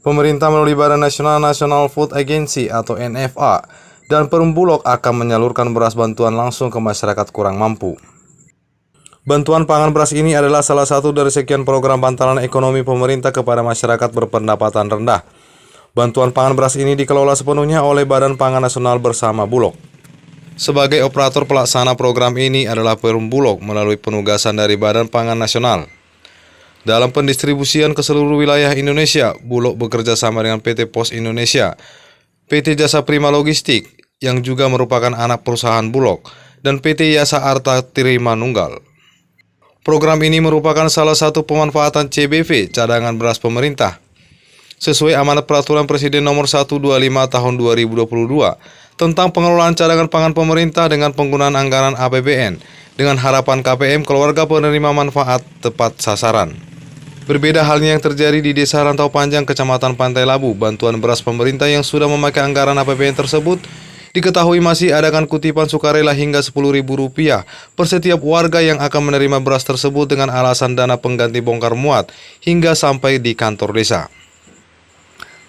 Pemerintah melalui Badan Nasional National Food Agency atau NFA dan Perum Bulog akan menyalurkan beras bantuan langsung ke masyarakat kurang mampu. Bantuan pangan beras ini adalah salah satu dari sekian program bantalan ekonomi pemerintah kepada masyarakat berpendapatan rendah. Bantuan pangan beras ini dikelola sepenuhnya oleh Badan Pangan Nasional bersama Bulog. Sebagai operator pelaksana program ini adalah Perum Bulog melalui penugasan dari Badan Pangan Nasional. Dalam pendistribusian ke seluruh wilayah Indonesia, Bulog bekerja sama dengan PT Pos Indonesia, PT Jasa Prima Logistik, yang juga merupakan anak perusahaan Bulog, dan PT Yasa Arta Trimanunggal. Program ini merupakan salah satu pemanfaatan CBV, cadangan beras pemerintah. Sesuai amanat Peraturan Presiden Nomor 125 Tahun 2022 tentang pengelolaan cadangan pangan pemerintah dengan penggunaan anggaran APBN, dengan harapan KPM keluarga penerima manfaat tepat sasaran. Berbeda halnya yang terjadi di Desa Rantau Panjang, Kecamatan Pantai Labu. Bantuan beras pemerintah yang sudah memakai anggaran APBN tersebut diketahui masih adakan kutipan sukarela hingga Rp10.000 per setiap warga yang akan menerima beras tersebut dengan alasan dana pengganti bongkar muat hingga sampai di kantor desa.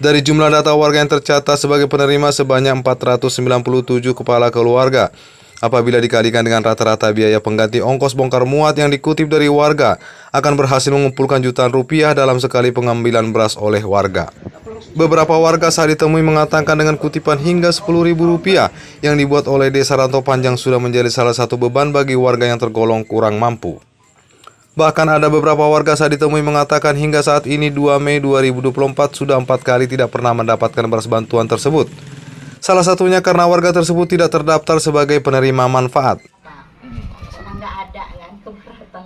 Dari jumlah data warga yang tercatat sebagai penerima sebanyak 497 kepala keluarga. Apabila dikalikan dengan rata-rata biaya pengganti ongkos bongkar muat yang dikutip dari warga, akan berhasil mengumpulkan jutaan rupiah dalam sekali pengambilan beras oleh warga. Beberapa warga saat ditemui mengatakan dengan kutipan hingga Rp10.000 yang dibuat oleh Desa Rantau Panjang sudah menjadi salah satu beban bagi warga yang tergolong kurang mampu. Bahkan ada beberapa warga saat ditemui mengatakan hingga saat ini 2 Mei 2024 sudah 4 kali tidak pernah mendapatkan beras bantuan tersebut. Salah satunya karena warga tersebut tidak terdaftar sebagai penerima manfaat. Karena nggak ada kan, keberatan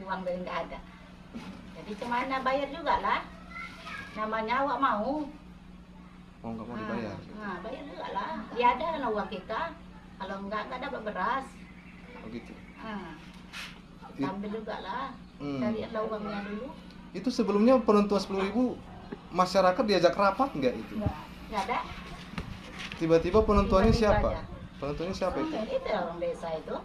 uang dari nggak ada. Jadi kemana bayar juga lah. Namanya awak mau. Oh, nggak mau dibayar? Nah, bayar juga lah. Dia ada kan uang kita. Kalau nggak dapat beras. Oh gitu. Kita ambil juga lah. Cari ada uangnya dulu. Itu sebelumnya penentuan Rp10.000 masyarakat diajak rapat nggak itu? Nggak ada. Tiba-tiba penentuannya Tiba-tiba siapa? aja. Penentuannya siapa itu? Itu orang desa itu.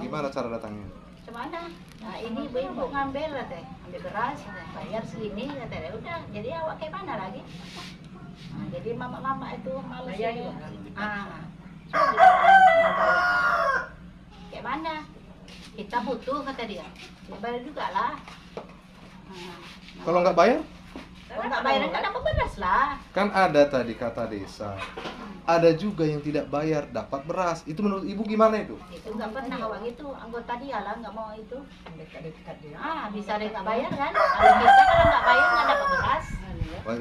Gimana cara datangnya? Kemana? Nah ini ibu ngambil katanya, ambil beras, bayar segini katanya, udah. Jadi awak kayak mana lagi? Nah, jadi mama-mama itu malas juga. Kayak mana? Kita butuh kata dia. Ya bayar juga lah. Kalau nggak bayar? Kalau nggak bayar nggak dapat beras lah. Kan ada tadi kata desa. Ada juga yang tidak bayar dapat beras. Itu menurut ibu gimana itu? Itu nggak pernah awak gitu. Anggota dia lah nggak mau itu. Bisa deh nggak bayar kan? Kalau kita kalau nggak bayar nggak dapat beras.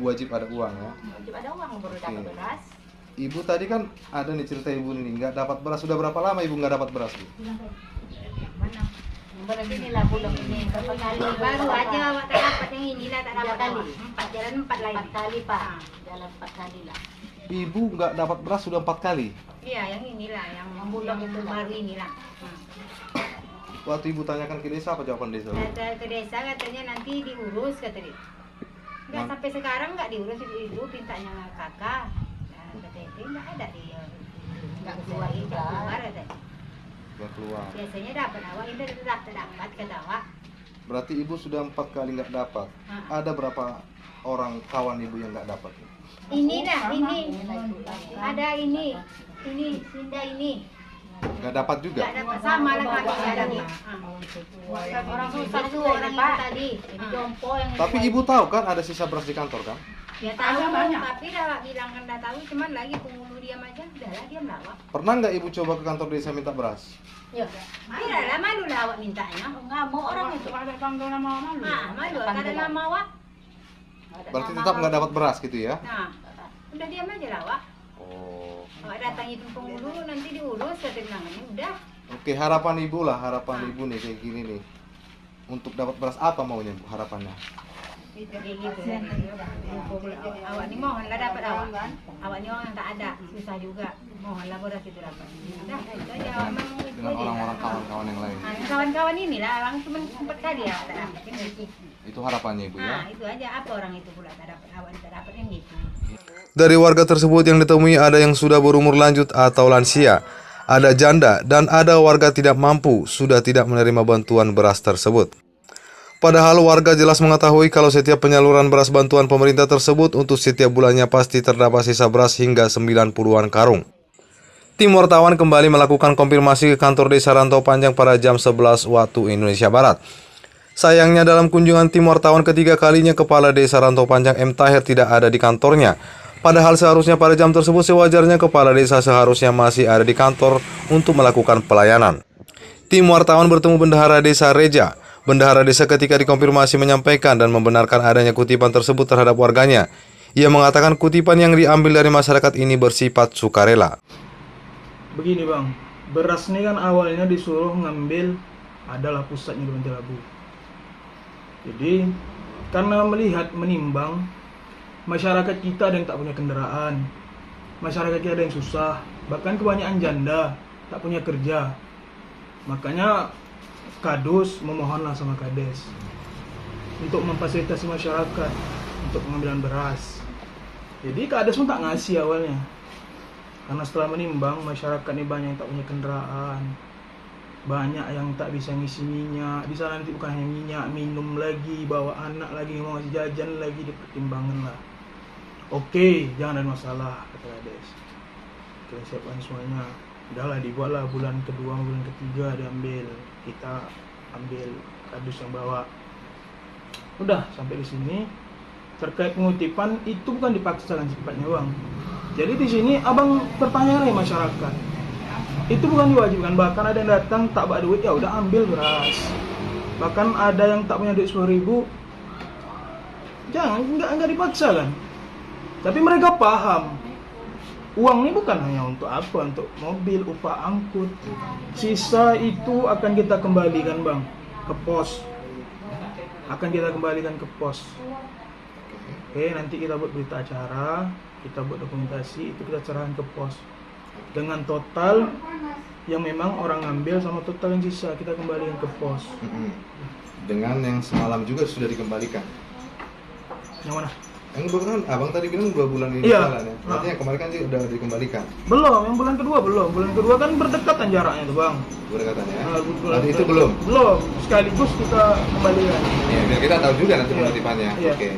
Wajib ada uang ya. Wajib ada uang baru dapat beras. Ibu tadi kan ada nih cerita ibu ini nggak dapat beras. Sudah berapa lama ibu nggak dapat beras? Bu? Mana? Begini lah bulan ini berapa kali Baru aja awak tak dapat yang inilah, tak dapat kali. Jalan 4 lain. 4 kali Pak. Jalan 4 kali lah. Ibu nggak dapat beras sudah 4 kali. Iya, yang inilah, yang Bulan yang itu baru inilah. Waktu ibu tanyakan ke desa apa jawaban desa? Kata ke desa katanya nanti diurus kata dia. Enggak sampai sekarang enggak diurus, ibu mintanya kakak. Nah, kata itu enggak ada dia. Nggak keluar juga. Keluar katanya. Nggak keluar. Biasanya dapat awak, ini tetap dapat kata awak. Berarti ibu sudah 4 kali nggak dapat. Ada berapa orang kawan ibu yang nggak dapat? Ini dah, ini. Ada ini. Ini, Sinda ini. Nggak dapat juga? Enggak dapat sama lah kami ada nih. Orang susah Itu tuh orang ini itu Pak. tadi. Ini jompo yang Tapi ibu tahu kan ada sisa beras di kantor kan? Ya tahu, tapi dah bilang kan dah tahu, cuman lagi penghulu diam aja, udahlah diam lah awak. Pernah nggak ibu coba ke kantor desa minta beras? Ya. Tidak lah, malu lah awak mintanya. Ngamuk orang itu. Malu, ada nama awak. Berarti tetap nggak dapat beras gitu ya? Nah, udah diam aja lah awak. Oh. Awak datang itu penghulu, nanti diurus, kata namanya udah. Oke, harapan ibu lah, harapan ibu nih kayak gini nih. Untuk dapat beras apa maunya bu, harapannya? Gitu, kayak gitu. Awak ni mohon lah dapat awak. Awak ni orang tak ada, susah juga. Mohon lah beras itu dapat. Dah, itu aja awak memang itu Dengan aja. orang-orang kawan-kawan yang lain. Kawan-kawan inilah, orang cuma 4 kali ya tak dapat. Itu harapannya ibu ya? Nah, itu aja apa orang itu pula tak dapat, awak tak dapat yang gitu. Dari warga tersebut yang ditemui ada yang sudah berumur lanjut atau lansia, ada janda, dan ada warga tidak mampu sudah tidak menerima bantuan beras tersebut. Padahal warga jelas mengetahui kalau setiap penyaluran beras bantuan pemerintah tersebut untuk setiap bulannya pasti terdapat sisa beras hingga 90-an karung. Tim wartawan kembali melakukan konfirmasi ke kantor Desa Rantau Panjang pada jam 11 waktu Indonesia Barat. Sayangnya dalam kunjungan tim wartawan ketiga kalinya, Kepala Desa Rantau Panjang M. Tahir tidak ada di kantornya. Padahal seharusnya pada jam tersebut sewajarnya Kepala Desa seharusnya masih ada di kantor untuk melakukan pelayanan. Tim wartawan bertemu Bendahara Desa Reja. Bendahara Desa ketika dikonfirmasi menyampaikan dan membenarkan adanya kutipan tersebut terhadap warganya. Ia mengatakan kutipan yang diambil dari masyarakat ini bersifat sukarela. Begini bang, beras ini kan awalnya disuruh ngambil adalah pusatnya di Banjar Labu. Jadi karena melihat menimbang masyarakat kita ada yang tak punya kendaraan, masyarakat kita ada yang susah, bahkan kebanyakan janda tak punya kerja. Makanya Kadus memohonlah sama Kades untuk memfasilitasi masyarakat untuk pengambilan beras. Jadi Kades pun tak ngasih awalnya, karena setelah menimbang masyarakat ini banyak yang tak punya kendaraan, banyak yang tak bisa ngisi minyak. Di sana nanti bukan hanya minyak, minum lagi, bawa anak lagi, mau ngasih jajan lagi, dipertimbangkan lah. Oke, jangan ada masalah, kata Kades. Kita siapkan semuanya. Udahlah, dibuatlah bulan kedua, bulan ketiga diambil. Kita ambil Kadus yang bawa. Udah sampai di sini. Terkait pengutipan itu bukan dipaksakan sifatnya bang. Jadi di sini abang bertanya nih masyarakat. Itu bukan diwajibkan, bahkan ada yang datang tak bawa duit, ya udah ambil beras. Bahkan ada yang tak punya duit 10.000, jangan, enggak dipaksa kan. Tapi mereka paham, uang ini bukan hanya untuk apa, untuk mobil, upah angkut. Sisa itu akan kita kembalikan bang, ke pos. Akan kita kembalikan ke pos. Oke, nanti kita buat berita acara, kita buat dokumentasi, itu kita serahkan ke pos. Dengan total yang memang orang ngambil sama total yang sisa kita kembalikan ke pos. Dengan yang semalam juga sudah dikembalikan. Yang mana? Yang bahkan abang tadi bilang 2 bulan ini Iya. jalan ya. Berarti yang kemarin kan sudah dikembalikan. Belum, yang bulan kedua belum. Bulan kedua kan berdekatan jaraknya tuh bang. Berdekatan ya. Bulan Berarti itu belum. Belum. Sekaligus kita kembalikan. Ya, biar kita tahu juga nanti Iya. penutipannya. Iya. Oke.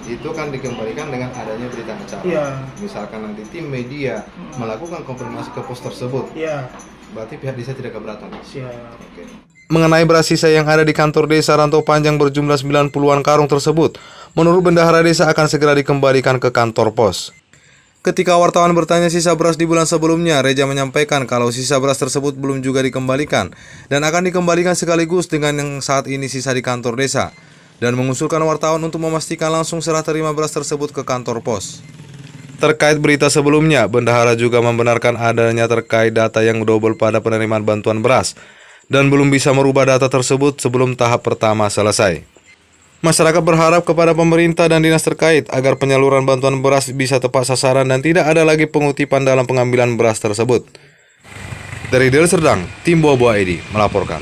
Itu kan dikembalikan dengan adanya berita acara. Iya. Misalkan nanti tim media melakukan konfirmasi ke pos tersebut, Iya. berarti pihak desa tidak keberatan. Siap. Oke. Mengenai beras sisa yang ada di kantor Desa Rantau Panjang berjumlah 90-an karung tersebut, menurut Bendahara Desa akan segera dikembalikan ke kantor pos. Ketika wartawan bertanya sisa beras di bulan sebelumnya, Reja menyampaikan kalau sisa beras tersebut belum juga dikembalikan dan akan dikembalikan sekaligus dengan yang saat ini sisa di kantor desa, dan mengusulkan wartawan untuk memastikan langsung serah terima beras tersebut ke kantor pos. Terkait berita sebelumnya, Bendahara juga membenarkan adanya terkait data yang double pada penerimaan bantuan beras dan belum bisa merubah data tersebut sebelum tahap pertama selesai. Masyarakat berharap kepada pemerintah dan dinas terkait agar penyaluran bantuan beras bisa tepat sasaran dan tidak ada lagi pengutipan dalam pengambilan beras tersebut. Dari Deli Serdang, Tim Bobo ID melaporkan.